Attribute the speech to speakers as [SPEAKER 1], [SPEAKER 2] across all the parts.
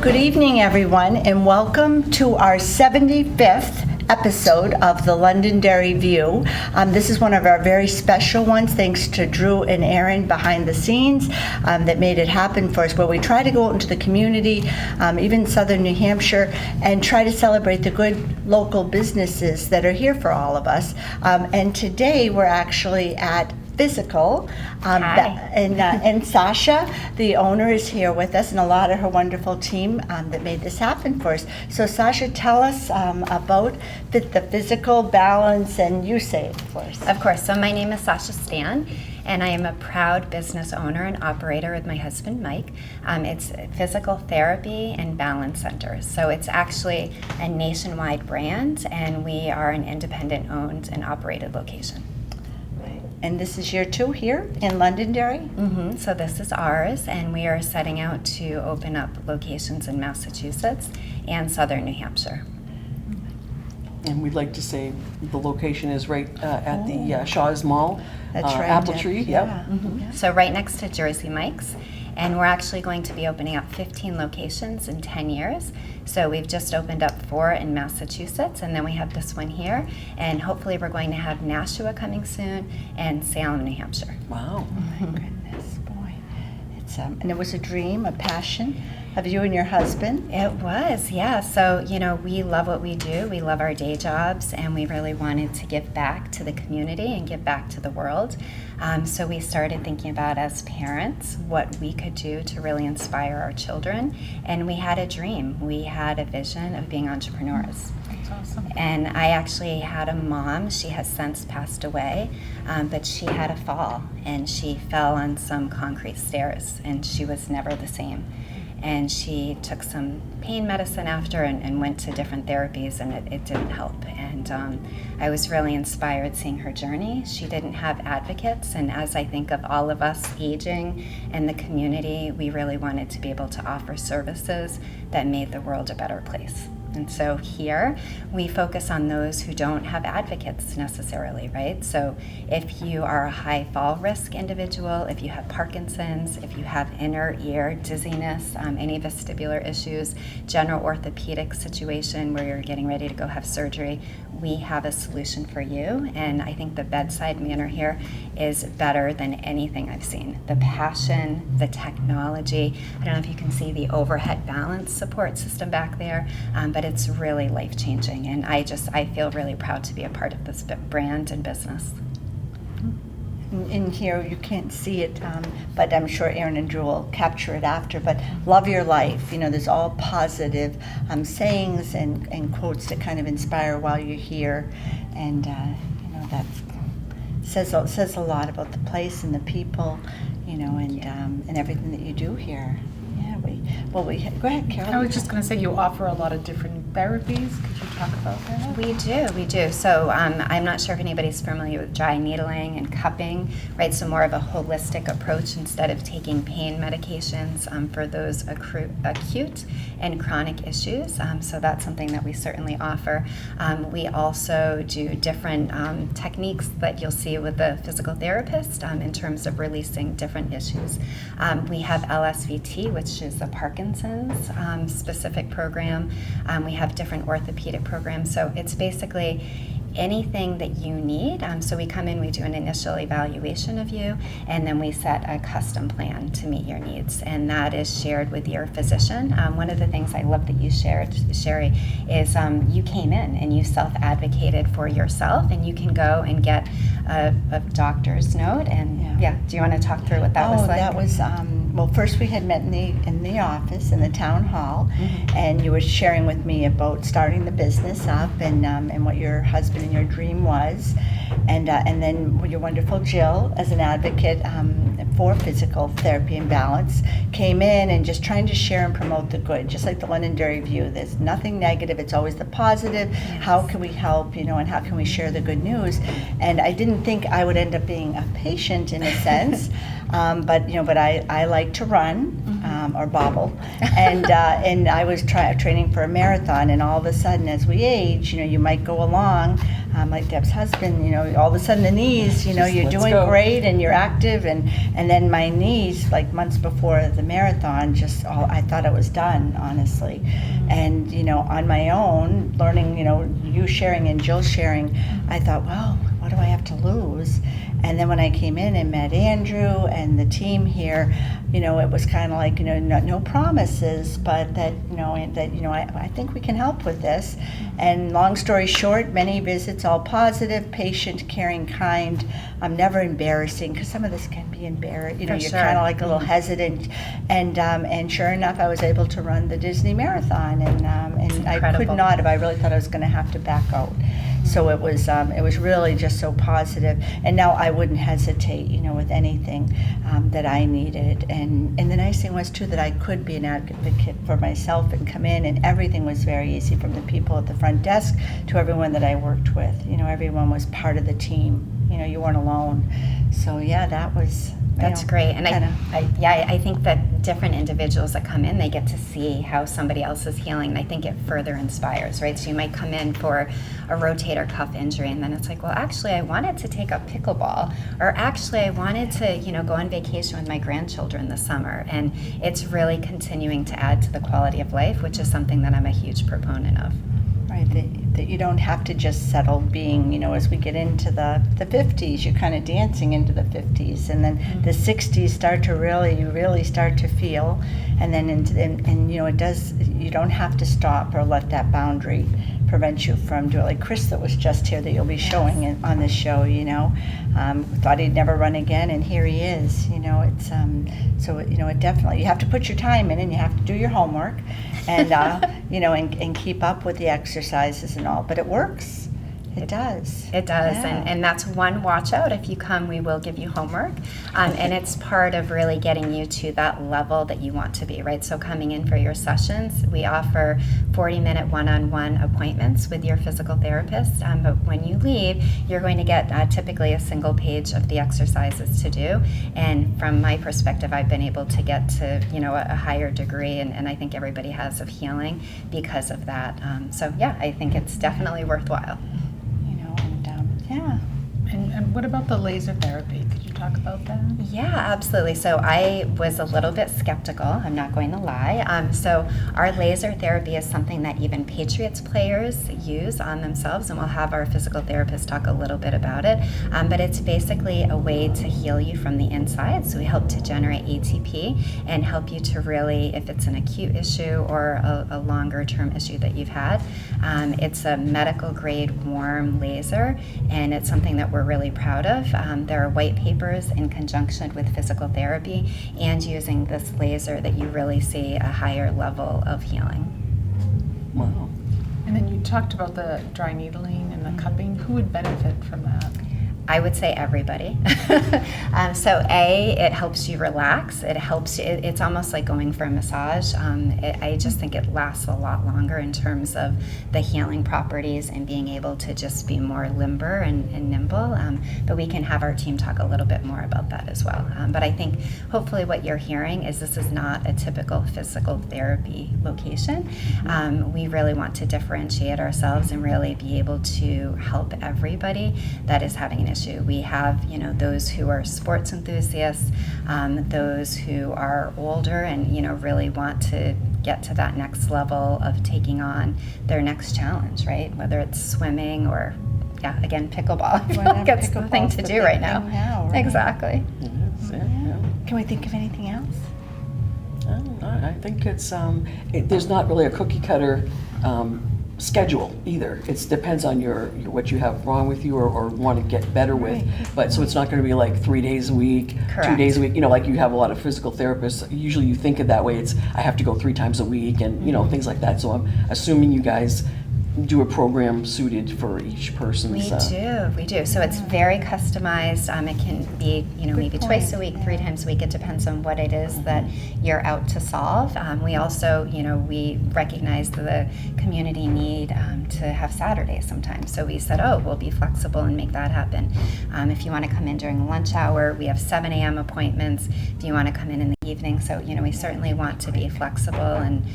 [SPEAKER 1] Good evening, everyone, and welcome to our 75th episode of the Londonderry View. This is one of our very special ones, thanks to Drew and Aaron behind the scenes that made it happen for us, where we try to go out into the community, even southern New Hampshire, and try to celebrate the good local businesses that are here for all of us. And today we're actually at Fyzical, and Sasha, the owner, is here with us, and a lot of her wonderful team that made this happen for us. So Sasha, tell us about the Fyzical, balance, and you say it first.
[SPEAKER 2] Of course. So my name is Sasha Stan, and I am a proud business owner and operator with my husband Mike. It's Fyzical Therapy and Balance Center. So it's actually a nationwide brand, and we are an independent owned and operated location.
[SPEAKER 1] And this is year 2 here in Londonderry?
[SPEAKER 2] Mm-hmm. So this is ours, and we are setting out to open up locations in Massachusetts and southern New Hampshire.
[SPEAKER 3] And we'd like to say the location is right at the Shaw's Mall.
[SPEAKER 1] That's right.
[SPEAKER 3] Apple Tree, yep.
[SPEAKER 1] Yeah.
[SPEAKER 2] Mm-hmm. Yeah. So right next to Jersey Mike's. And we're actually going to be opening up 15 locations in 10 years. So we've just opened up 4 in Massachusetts, and then we have this one here. And hopefully we're going to have Nashua coming soon and Salem, New Hampshire.
[SPEAKER 3] Wow.
[SPEAKER 1] Oh my goodness, boy. It's and it was a dream, a passion of you and your husband.
[SPEAKER 2] It was, yeah. So, we love what we do. We love our day jobs, and we really wanted to give back to the community and give back to the world. So we started thinking about, as parents, what we could do to really inspire our children. And we had a dream. We had a vision of being entrepreneurs.
[SPEAKER 1] That's awesome.
[SPEAKER 2] And I actually had a mom. She has since passed away, but she had a fall, and she fell on some concrete stairs, and she was never the same. And she took some pain medicine after and went to different therapies, and it didn't help. And I was really inspired seeing her journey. She didn't have advocates, and as I think of all of us aging in the community, we really wanted to be able to offer services that made the world a better place. And so here we focus on those who don't have advocates necessarily, right? So if you are a high fall risk individual, if you have Parkinson's, if you have inner ear dizziness, any vestibular issues, general orthopedic situation where you're getting ready to go have surgery, we have a solution for you. And I think the bedside manner here is better than anything I've seen. The passion, the technology, I don't know if you can see the overhead balance support system back there, but it's really life-changing, and I feel really proud to be a part of this brand and business.
[SPEAKER 1] In here, you can't see it, but I'm sure Aaron and Drew will capture it after, but love your life. There's all positive sayings and quotes that kind of inspire while you're here, and that says a lot about the place and the people, and everything that you do here. Go ahead, Carol.
[SPEAKER 4] I was just going to say you offer a lot of different therapies. Could you talk about that?
[SPEAKER 2] We do. So I'm not sure if anybody's familiar with dry needling and cupping, right? So more of a holistic approach instead of taking pain medications for those acute and chronic issues. So that's something that we certainly offer. We also do different techniques that you'll see with the physical therapist in terms of releasing different issues. We have LSVT, which is a Parkinson's specific program. We have different orthopedic programs. So it's basically anything that you need. So we come in, we do an initial evaluation of you, and then we set a custom plan to meet your needs. And that is shared with your physician. One of the things I love that you shared, Sherry, is you came in and you self-advocated for yourself, and you can go and get a doctor's note. And do you want to talk through what that was like?
[SPEAKER 1] That was, well, first we had met in the office, in the town hall, and you were sharing with me about starting the business up and what your husband and your dream was, and then your wonderful Jill, as an advocate for physical therapy and balance, came in and just trying to share and promote the good, just like the Londonderry View. There's nothing negative, it's always the positive. Yes. How can we help, and how can we share the good news? And I didn't think I would end up being a patient in a sense, but I like to run or bobble, and I was training for a marathon, and all of a sudden, as we age, you might go along like Deb's husband, all of a sudden the knees, you're
[SPEAKER 3] let's
[SPEAKER 1] doing
[SPEAKER 3] go.
[SPEAKER 1] great and you're active, and then my knees, like months before the marathon, I thought it was done, honestly. And, on my own, learning, you sharing and Jill sharing, I thought, well, what do I have to lose? And then when I came in and met Andrew and the team here, it was kind of like, no promises, but that, I think we can help with this. And long story short, many visits, all positive, patient, caring, kind, never embarrassing, because some of this can be embarrassing. You're
[SPEAKER 2] sure.
[SPEAKER 1] kind of like a little hesitant. And sure enough, I was able to run the Disney Marathon, and I could
[SPEAKER 2] incredible.
[SPEAKER 1] not have. I really thought I was going to have to back out. So it was really just so positive, and now I wouldn't hesitate, with anything that I needed. And the nice thing was too that I could be an advocate for myself and come in, and everything was very easy, from the people at the front desk to everyone that I worked with. Everyone was part of the team. You weren't alone. So yeah, that's
[SPEAKER 2] great. And I think that different individuals that come in, they get to see how somebody else is healing. And I think it further inspires, right? So you might come in for a rotator cuff injury, and then it's like, well, actually, I wanted to take up pickleball, or actually, I wanted to, go on vacation with my grandchildren this summer. And it's really continuing to add to the quality of life, which is something that I'm a huge proponent of.
[SPEAKER 1] Right, that you don't have to just settle being, as we get into the 50s, you're kind of dancing into the 50s, and then the 60s start to really start to feel, and then it does, you don't have to stop or let that boundary prevent you from doing, like Chris that was just here, that you'll be showing on this show, thought he'd never run again, and here he is, it's, so, it definitely, you have to put your time in, and you have to do your homework, and, and keep up with the exercises and all, but it works. It does.
[SPEAKER 2] It does,
[SPEAKER 1] Yeah.
[SPEAKER 2] and that's one watch out. If you come, we will give you homework, and it's part of really getting you to that level that you want to be, right? So coming in for your sessions, we offer 40-minute one-on-one appointments with your physical therapist, but when you leave, you're going to get typically a single page of the exercises to do, and from my perspective, I've been able to get to, a higher degree, and I think everybody has, of healing because of that. So yeah, I think it's definitely worthwhile.
[SPEAKER 1] Yeah.
[SPEAKER 4] And what about the laser therapy? Could you talk about that?
[SPEAKER 2] Yeah, absolutely. So I was a little bit skeptical, I'm not going to lie. So our laser therapy is something that even Patriots players use on themselves, and we'll have our physical therapist talk a little bit about it. But it's basically a way to heal you from the inside. So we help to generate ATP and help you to really, if it's an acute issue or a longer term issue that you've had, it's a medical grade warm laser, and it's something that we're really proud of. There are white papers in conjunction with physical therapy and using this laser that you really see a higher level of healing.
[SPEAKER 3] Wow.
[SPEAKER 4] And then you talked about the dry needling and the cupping. Who would benefit from that?
[SPEAKER 2] I would say everybody. So it helps you relax. It helps you, it's almost like going for a massage. I just think it lasts a lot longer in terms of the healing properties and being able to just be more limber and nimble. But we can have our team talk a little bit more about that as well. But I think hopefully what you're hearing is this is not a typical physical therapy location. We really want to differentiate ourselves and really be able to help everybody that is having an issue. We have, those who are sports enthusiasts, those who are older and, really want to get to that next level of taking on their next challenge, right? Whether it's swimming or, again, pickleball. I feel like that's the thing to do right now.
[SPEAKER 1] Right?
[SPEAKER 2] Exactly.
[SPEAKER 3] Yes, yeah.
[SPEAKER 1] Can we think of anything else?
[SPEAKER 3] I think it's there's not really a cookie cutter schedule either. It depends on your what you have wrong with you or want to get better with. But so it's not going to be like 3 days a week,
[SPEAKER 2] Correct.
[SPEAKER 3] 2 days a week. Like you have a lot of physical therapists. Usually you think of that way. It's I have to go 3 times a week and things like that. So I'm assuming you guys do a program suited for each person's.
[SPEAKER 2] We do. So it's very customized. It can be, maybe twice a week, 3 times a week. It depends on what it is that you're out to solve. We also, we recognize the community need to have Saturdays sometimes. So we said, we'll be flexible and make that happen. If you want to come in during lunch hour, we have 7 a.m. appointments. If you want to come in the evening. So, we certainly want to be flexible and,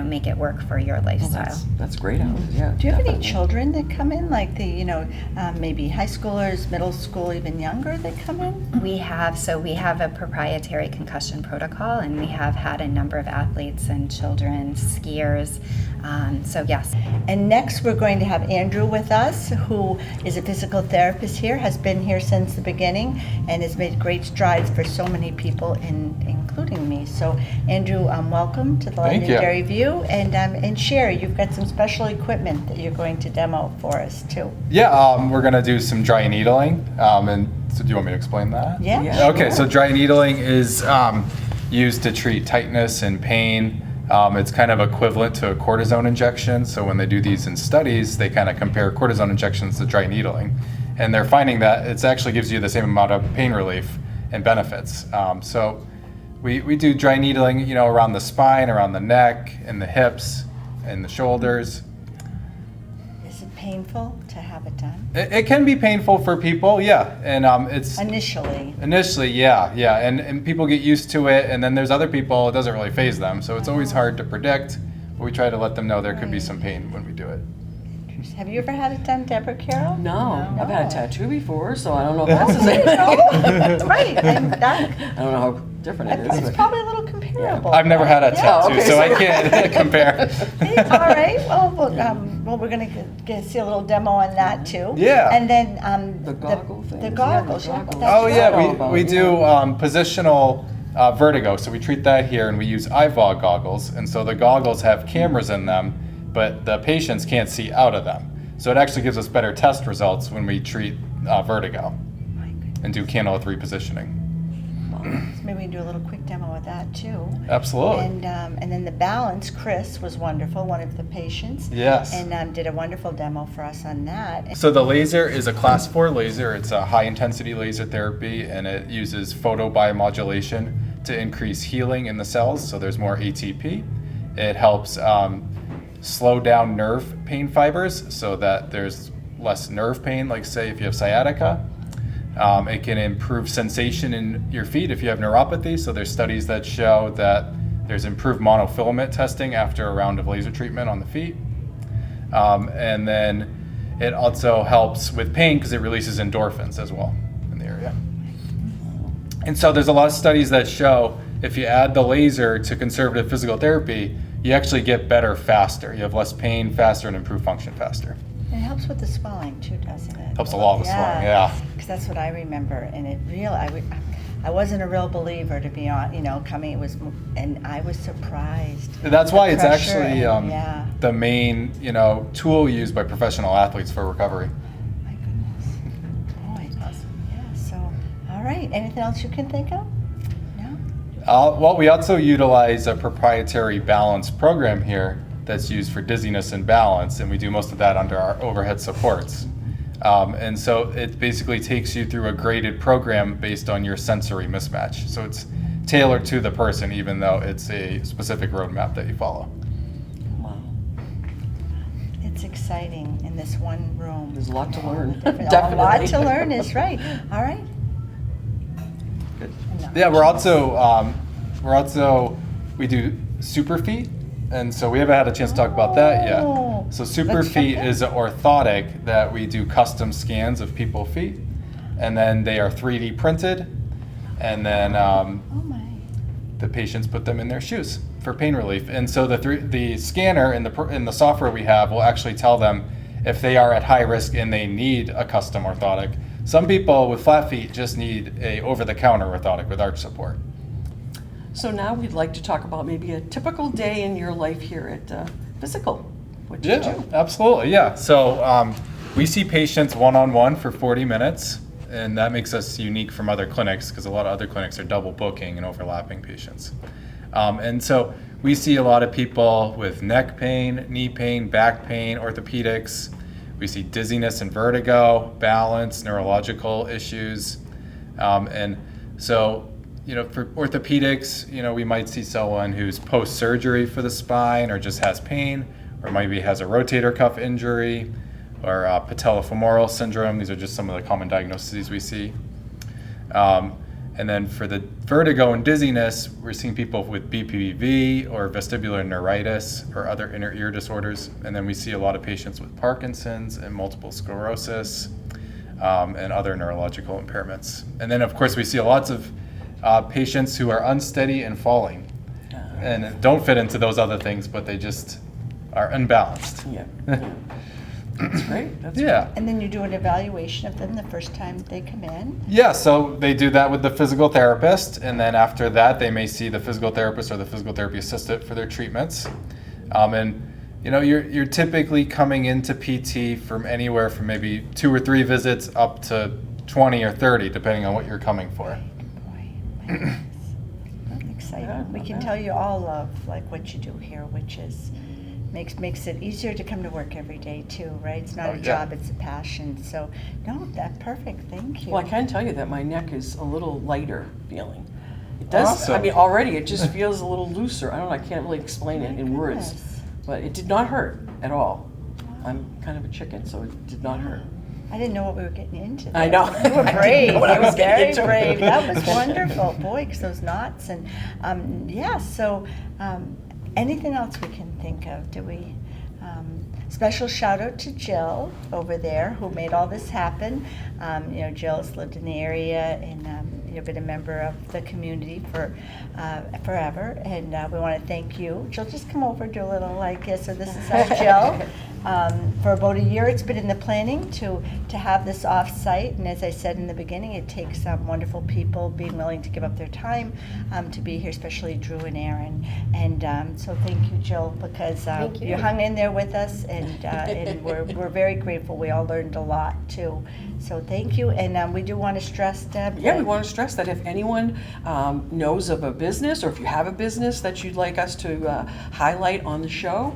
[SPEAKER 2] make it work for your lifestyle.
[SPEAKER 3] That's great hours, yeah.
[SPEAKER 1] Do you have any
[SPEAKER 3] definitely.
[SPEAKER 1] children that come in, like maybe high schoolers, middle school, even younger that come in?
[SPEAKER 2] We have a proprietary concussion protocol, and we have had a number of athletes and children, skiers. So yes.
[SPEAKER 1] And next, we're going to have Andrew with us, who is a physical therapist here, has been here since the beginning, and has made great strides for so many people, including me. So, Andrew, welcome to the
[SPEAKER 5] Thank you.
[SPEAKER 1] Londonderry View, and share. You've got some special equipment that you're going to demo for us too.
[SPEAKER 5] Yeah, we're gonna do some dry needling, and so do you want me to explain that?
[SPEAKER 1] Yeah.
[SPEAKER 3] Yeah.
[SPEAKER 5] Okay, so dry needling is used to treat tightness and pain. It's kind of equivalent to a cortisone injection. So when they do these in studies, they kind of compare cortisone injections to dry needling, and they're finding that it actually gives you the same amount of pain relief and benefits. So we do dry needling, around the spine, around the neck, and the hips, and the shoulders.
[SPEAKER 1] Is it painful to have it done?
[SPEAKER 5] It can be painful for people, yeah, and it's
[SPEAKER 1] Initially.
[SPEAKER 5] initially, yeah, and people get used to it, and then there's other people it doesn't really faze them, so it's always hard to predict. But we try to let them know there could be some pain when we do it.
[SPEAKER 1] Have you ever had it done, Deborah Carroll?
[SPEAKER 3] No, I've had a
[SPEAKER 1] No.
[SPEAKER 3] tattoo before, so I don't know if that's the same.
[SPEAKER 1] No? Right. And that,
[SPEAKER 3] I don't know how different it is.
[SPEAKER 1] it's
[SPEAKER 3] but-
[SPEAKER 1] probably a little comparable.
[SPEAKER 5] I've never had a
[SPEAKER 1] Yeah.
[SPEAKER 5] tattoo,
[SPEAKER 3] okay,
[SPEAKER 5] so I
[SPEAKER 3] so-
[SPEAKER 5] can't compare.
[SPEAKER 1] All right. Well, we're going to see a little demo on that too.
[SPEAKER 5] Yeah.
[SPEAKER 1] And then
[SPEAKER 3] The goggle things,
[SPEAKER 1] The
[SPEAKER 3] yeah,
[SPEAKER 1] goggles.
[SPEAKER 3] the
[SPEAKER 1] Yeah,
[SPEAKER 3] goggles.
[SPEAKER 1] that's
[SPEAKER 5] Oh
[SPEAKER 1] right.
[SPEAKER 5] yeah,
[SPEAKER 3] all about,
[SPEAKER 5] we do positional vertigo, so we treat that here, and we use IVOG goggles, and so the goggles have cameras in them, but the patients can't see out of them. So it actually gives us better test results when we treat vertigo
[SPEAKER 1] My goodness.
[SPEAKER 5] and do cannula repositioning.
[SPEAKER 1] So maybe we can do a little quick demo of that too.
[SPEAKER 5] Absolutely.
[SPEAKER 1] And then the balance, Chris was wonderful, one of the patients.
[SPEAKER 5] Yes.
[SPEAKER 1] And did a wonderful demo for us on that.
[SPEAKER 5] So the laser is a class 4 laser. It's a high intensity laser therapy, and it uses photobiomodulation to increase healing in the cells, so there's more ATP. It helps slow down nerve pain fibers so that there's less nerve pain, like say if you have sciatica. It can improve sensation in your feet if you have neuropathy, so there's studies that show that there's improved monofilament testing after a round of laser treatment on the feet. And then it also helps with pain because it releases endorphins as well in the area. And so there's a lot of studies that show if you add the laser to conservative physical therapy, you actually get better faster. You have less pain faster and improve function faster.
[SPEAKER 1] It helps with the swelling too, doesn't it?
[SPEAKER 5] Helps a lot with swelling, yeah.
[SPEAKER 1] Because that's what I remember, and I wasn't a real believer, to be honest. Coming, and I was surprised.
[SPEAKER 5] That's why
[SPEAKER 1] The
[SPEAKER 5] it's
[SPEAKER 1] pressure
[SPEAKER 5] actually
[SPEAKER 1] and-
[SPEAKER 5] the main tool used by professional athletes for recovery.
[SPEAKER 1] My goodness. Boy. Yeah. So, all right. Anything else you can think of? No.
[SPEAKER 5] Well, we also utilize a proprietary balance program here that's used for dizziness and balance, and we do most of that under our overhead supports. And so it basically takes you through a graded program based on your sensory mismatch. So it's tailored to the person, even though it's a specific roadmap that you follow.
[SPEAKER 3] Wow.
[SPEAKER 1] It's exciting in this one room.
[SPEAKER 3] There's a lot to learn.
[SPEAKER 1] A lot
[SPEAKER 3] Definitely.
[SPEAKER 1] to learn is right. All right.
[SPEAKER 3] Good.
[SPEAKER 5] Yeah, we're also we do super feet, and so we haven't had a chance to talk about that yet.
[SPEAKER 1] Oh,
[SPEAKER 5] So super
[SPEAKER 1] let's check
[SPEAKER 5] feet
[SPEAKER 1] that.
[SPEAKER 5] is an orthotic that we do custom scans of people's feet, and then they are 3D printed, and then
[SPEAKER 1] Oh my.
[SPEAKER 5] the patients put them in their shoes for pain relief. And so the scanner in the software we have will actually tell them if they are at high risk and they need a custom orthotic. Some people with flat feet just need a over-the-counter orthotic with arch support.
[SPEAKER 3] So now we'd like to talk about maybe a typical day in your life here at Fyzical. What do you do?
[SPEAKER 5] Absolutely, yeah. So we see patients one-on-one for 40 minutes, and that makes us unique from other clinics because a lot of other clinics are double booking and overlapping patients. And so we see a lot of people with neck pain, knee pain, back pain, orthopedics. We see dizziness and vertigo, balance, neurological issues. And so, for orthopedics, we might see someone who's post-surgery for the spine or just has pain, or maybe has a rotator cuff injury or patellofemoral syndrome. These are just some of the common diagnoses we see. And And then for the vertigo and dizziness, we're seeing people with BPPV or vestibular neuritis or other inner ear disorders. And then we see a lot of patients with Parkinson's and multiple sclerosis and other neurological impairments. And then, of course, we see lots of patients who are unsteady and falling and don't fit into those other things, but they just are unbalanced.
[SPEAKER 3] Yeah. That's great. That's
[SPEAKER 5] Yeah.
[SPEAKER 1] And then you do an evaluation of them the first time they come in.
[SPEAKER 5] Yeah, so they do that with the physical therapist, and then after that, they may see the physical therapist or the physical therapy assistant for their treatments. And you know, you're typically coming into PT from anywhere from maybe 2 or 3 visits up to 20 or 30, depending on what you're coming for.
[SPEAKER 1] Boy, my goodness. That's exciting. We can tell you all of like what you do here, which is makes it easier to come to work every day too, right? It's not
[SPEAKER 5] Oh,
[SPEAKER 1] a
[SPEAKER 5] yeah.
[SPEAKER 1] job, it's a passion. So no, that's perfect. Thank you.
[SPEAKER 3] Well, I can tell you that my neck is a little lighter feeling. It does.
[SPEAKER 5] Awesome.
[SPEAKER 3] I mean, already it just feels a little looser. I don't know. I can't really explain it
[SPEAKER 1] My
[SPEAKER 3] in words,
[SPEAKER 1] goodness.
[SPEAKER 3] but it did not hurt at all. I'm kind of a chicken, so it did not hurt.
[SPEAKER 1] I didn't know what we were getting into.
[SPEAKER 3] I
[SPEAKER 1] there.
[SPEAKER 3] know.
[SPEAKER 1] You were
[SPEAKER 3] I didn't
[SPEAKER 1] brave.
[SPEAKER 3] know what I
[SPEAKER 1] You were
[SPEAKER 3] was getting
[SPEAKER 1] very
[SPEAKER 3] into.
[SPEAKER 1] brave. That was wonderful. Boy, 'cause those knots and yeah. So anything else we can think of? Do we? Special shout out to Jill over there who made all this happen. You know, Jill's lived in the area and you've been a member of the community for forever. And we want to thank you. Jill, just come over, do a little like this. So this is our Jill. For about a year, it's been in the planning to have this off-site, and as I said in the beginning, it takes wonderful people being willing to give up their time to be here, especially Drew and Aaron. And so thank you, Jill, because you hung in there with us, and we're very grateful. We all learned a lot too. So thank you, and we do want to stress, Deb.
[SPEAKER 3] Yeah, we
[SPEAKER 1] that-
[SPEAKER 3] want to stress that if anyone knows of a business, or if you have a business that you'd like us to highlight on the show,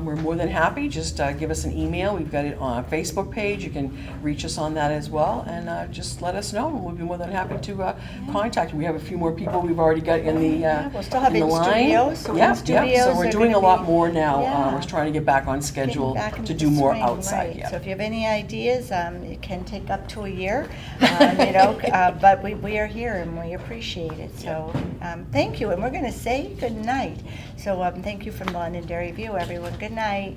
[SPEAKER 3] we're more than happy. Just give us an email. We've got it on our Facebook page. You can reach us on that as well, and just let us know. We'll be more than happy to contact you. We have a few more people we've already got in the
[SPEAKER 1] Yeah, we'll still have
[SPEAKER 3] in the
[SPEAKER 1] in
[SPEAKER 3] line.
[SPEAKER 1] studios, so in
[SPEAKER 3] Yeah,
[SPEAKER 1] studios
[SPEAKER 3] So we're
[SPEAKER 1] they're
[SPEAKER 3] doing a
[SPEAKER 1] gonna
[SPEAKER 3] lot
[SPEAKER 1] be-
[SPEAKER 3] more now.
[SPEAKER 1] Yeah.
[SPEAKER 3] We're trying to get back on schedule
[SPEAKER 1] Getting back
[SPEAKER 3] to
[SPEAKER 1] into
[SPEAKER 3] do
[SPEAKER 1] the
[SPEAKER 3] more
[SPEAKER 1] swing,
[SPEAKER 3] outside.
[SPEAKER 1] right.
[SPEAKER 3] Yeah.
[SPEAKER 1] So if you have any ideas, it can take up to a year, you know, but we are here and we appreciate it. So thank you, and we're going to say good night. So thank you from Londonderry View, everyone. Good night.